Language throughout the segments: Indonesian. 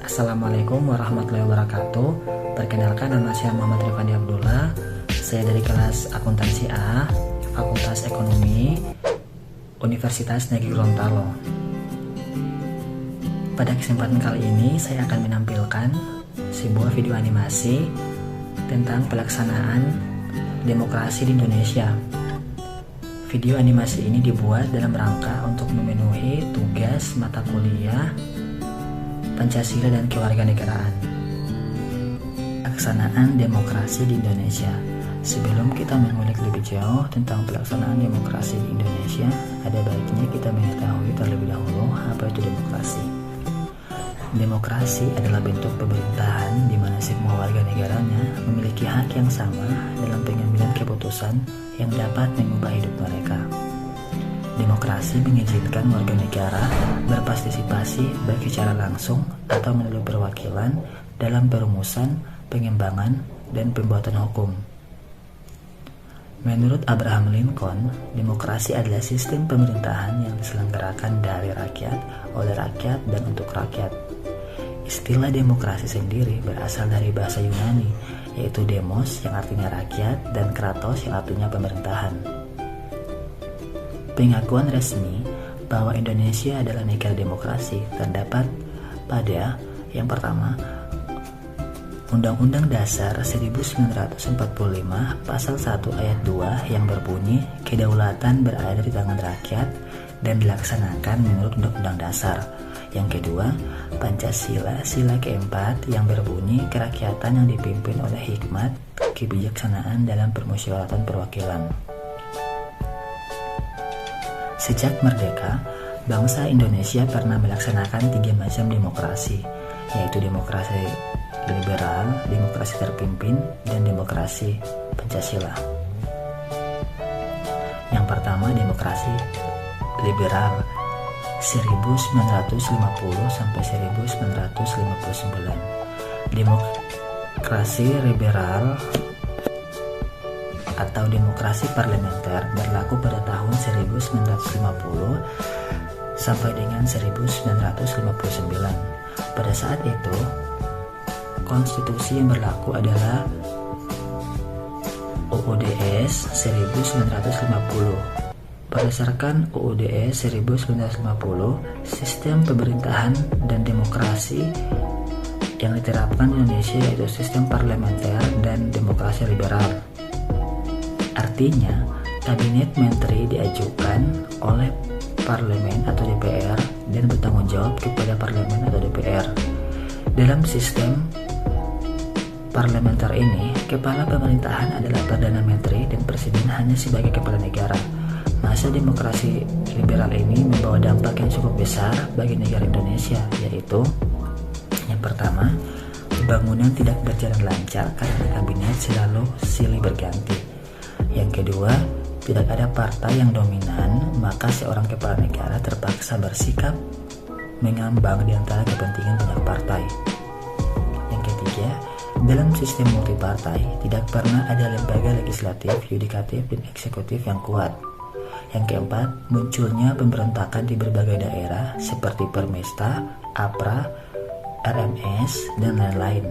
Assalamualaikum warahmatullahi wabarakatuh. Perkenalkan, nama saya Muhammad Rifandi Abdullah. Saya dari kelas akuntansi A, Fakultas Ekonomi, Universitas Negeri Gorontalo. Pada kesempatan kali ini saya akan menampilkan sebuah video animasi tentang pelaksanaan demokrasi di Indonesia. Video animasi ini dibuat dalam rangka untuk memenuhi tugas mata kuliah Pancasila dan Kewarganegaraan. Pelaksanaan demokrasi di Indonesia. Sebelum kita mengulik lebih jauh tentang pelaksanaan demokrasi di Indonesia, ada baiknya kita mengetahui terlebih dahulu apa itu demokrasi. Demokrasi adalah bentuk pemerintahan di mana semua warga negaranya memiliki hak yang sama dalam pengambilan keputusan yang dapat mengubah hidup mereka. Demokrasi mengizinkan warga negara berpartisipasi baik secara langsung atau melalui perwakilan dalam perumusan, pengembangan, dan pembuatan hukum. Menurut Abraham Lincoln, demokrasi adalah sistem pemerintahan yang diselenggarakan dari rakyat, oleh rakyat, dan untuk rakyat. Istilah demokrasi sendiri berasal dari bahasa Yunani, yaitu demos yang artinya rakyat dan kratos yang artinya pemerintahan. Pengakuan resmi bahwa Indonesia adalah negara demokrasi terdapat pada yang pertama, Undang-Undang Dasar 1945 Pasal 1 Ayat 2 yang berbunyi kedaulatan berada di tangan rakyat dan dilaksanakan menurut Undang-Undang Dasar. Yang kedua, Pancasila sila keempat yang berbunyi kerakyatan yang dipimpin oleh hikmat kebijaksanaan dalam permusyawaratan perwakilan. Sejak merdeka, bangsa Indonesia pernah melaksanakan 3 macam demokrasi, yaitu demokrasi liberal, demokrasi terpimpin, dan demokrasi Pancasila. Yang pertama, demokrasi liberal 1950 sampai 1959. Demokrasi liberal atau demokrasi parlementer berlaku pada tahun 1950 sampai dengan 1959. Pada saat itu, konstitusi yang berlaku adalah UUDS 1950. Berdasarkan UUDS 1950, sistem pemerintahan dan demokrasi yang diterapkan di Indonesia yaitu sistem parlementer dan demokrasi liberal. Artinya, kabinet menteri diajukan oleh parlemen atau DPR dan bertanggung jawab kepada parlemen atau DPR. Dalam sistem parlementer ini, kepala pemerintahan adalah Perdana Menteri dan Presiden hanya sebagai kepala negara. Masa demokrasi liberal ini membawa dampak yang cukup besar bagi negara Indonesia, yaitu yang pertama, pembangunan tidak berjalan lancar karena kabinet selalu silih berganti. Yang kedua, tidak ada partai yang dominan, maka seorang kepala negara terpaksa bersikap mengambang di antara kepentingan banyak partai. Yang ketiga, dalam sistem multipartai tidak pernah ada lembaga legislatif, yudikatif, dan eksekutif yang kuat. Yang keempat, munculnya pemberontakan di berbagai daerah seperti Permesta, APRA, RMS, dan lain-lain.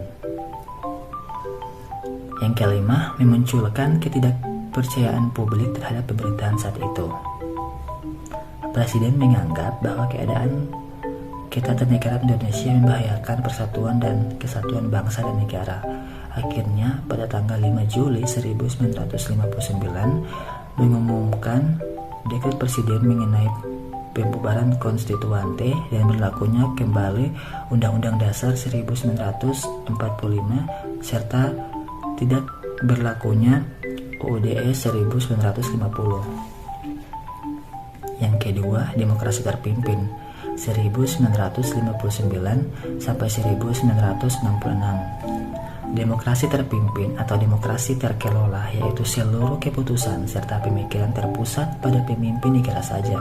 Yang kelima, memunculkan ketidakpercayaan publik terhadap pemerintahan saat itu. Presiden menganggap bahwa keadaan ketatanegaraan Indonesia membahayakan persatuan dan kesatuan bangsa dan negara. Akhirnya, pada tanggal 5 Juli 1959, mengumumkan dekret presiden mengenai pembubaran konstituante dan berlakunya kembali Undang-Undang Dasar 1945 serta tidak berlakunya UUDS 1950. Yang kedua, demokrasi terpimpin 1959 sampai 1966. Demokrasi terpimpin atau demokrasi terkelola yaitu seluruh keputusan serta pemikiran terpusat pada pemimpin negara saja.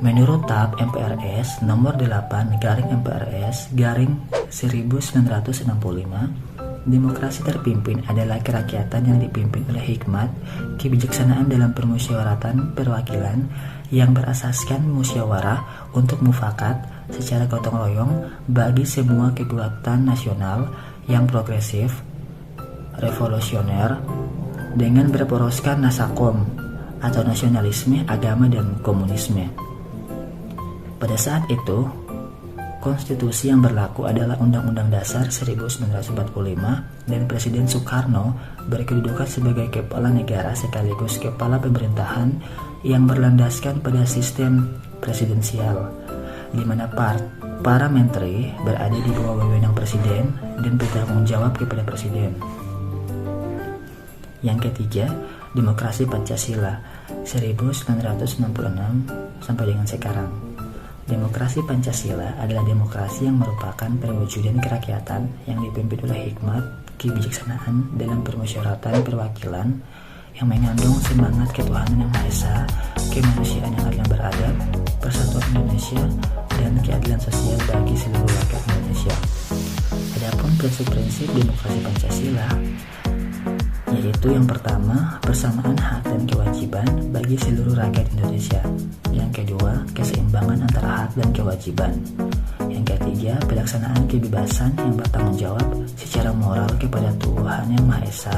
Menurut TAP MPRS nomor 8/MPRS/1965, demokrasi terpimpin adalah kerakyatan yang dipimpin oleh hikmat, kebijaksanaan dalam permusyawaratan perwakilan yang berasaskan musyawarah untuk mufakat secara gotong royong bagi semua kekuatan nasional yang progresif, revolusioner, dengan berporoskan nasakom atau nasionalisme, agama, dan komunisme. Pada saat itu, konstitusi yang berlaku adalah Undang-Undang Dasar 1945 dan Presiden Soekarno berkedudukan sebagai kepala negara sekaligus kepala pemerintahan yang berlandaskan pada sistem presidensial, di mana para menteri berada di bawah wewenang presiden dan bertanggung jawab kepada presiden. Yang ketiga, demokrasi Pancasila 1966 sampai dengan sekarang. Demokrasi Pancasila adalah demokrasi yang merupakan perwujudan kerakyatan yang dipimpin oleh hikmat, kebijaksanaan dalam permusyawaratan perwakilan yang mengandung semangat ketuhanan yang Maha Esa, kemanusiaan yang adil dan beradab, persatuan Indonesia, dan keadilan sosial bagi seluruh rakyat Indonesia. Adapun prinsip-prinsip demokrasi Pancasila yaitu yang pertama, persamaan hak dan kewajiban bagi seluruh rakyat Indonesia. Yang kedua, keseimbangan antara hak dan kewajiban. Yang ketiga, pelaksanaan kebebasan yang bertanggung jawab secara moral kepada Tuhan Yang Maha Esa,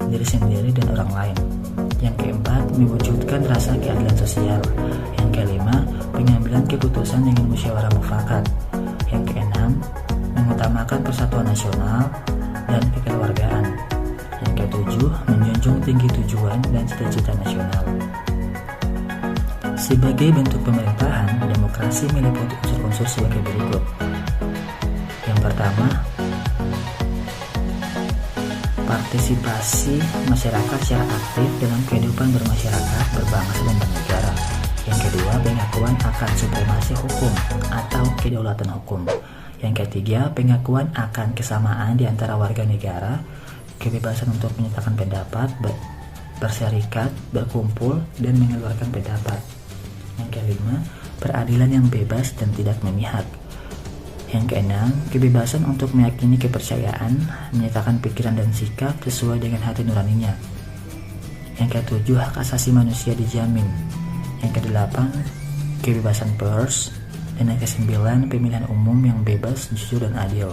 diri sendiri dan orang lain. Yang keempat, mewujudkan rasa keadilan sosial. Yang kelima, pengambilan keputusan dengan musyawarah mufakat. Yang keenam, mengutamakan persatuan nasional dan kekeluargaan. Yang ketujuh, menjunjung tinggi tujuan dan cita-cita nasional. Sebagai bentuk pemerintahan, demokrasi meliputi unsur-unsur sebagai berikut. Yang pertama, partisipasi masyarakat secara aktif dalam kehidupan bermasyarakat, berbangsa, dan bernegara. Yang kedua, pengakuan akan supremasi hukum atau kedaulatan hukum. Yang ketiga, pengakuan akan kesamaan di antara warga negara, kebebasan untuk menyatakan pendapat, berserikat, berkumpul, dan mengeluarkan pendapat. Yang kelima, peradilan yang bebas dan tidak memihak. Yang keenam, kebebasan untuk meyakini kepercayaan, menyatakan pikiran dan sikap sesuai dengan hati nuraninya. Yang ketujuh, hak asasi manusia dijamin. Yang kedelapan, kebebasan pers. Dan yang kesembilan, pemilihan umum yang bebas, jujur, dan adil.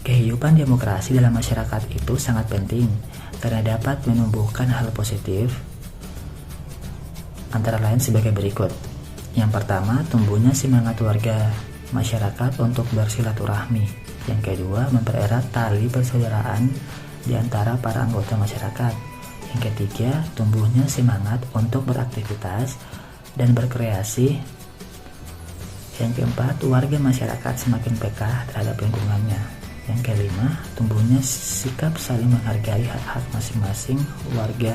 Kehidupan demokrasi dalam masyarakat itu sangat penting karena dapat menumbuhkan hal positif, antara lain sebagai berikut. Yang pertama, tumbuhnya semangat warga masyarakat untuk bersilaturahmi. Yang kedua, mempererat tali persaudaraan di antara para anggota masyarakat. Yang ketiga, tumbuhnya semangat untuk beraktivitas dan berkreasi. Yang keempat, warga masyarakat semakin peka terhadap lingkungannya. Yang kelima, tumbuhnya sikap saling menghargai hak-hak masing-masing warga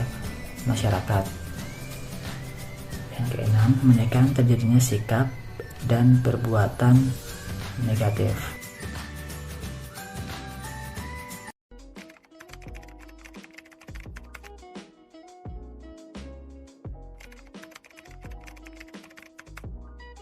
masyarakat. Yang keenam, menekan terjadinya sikap dan perbuatan negatif.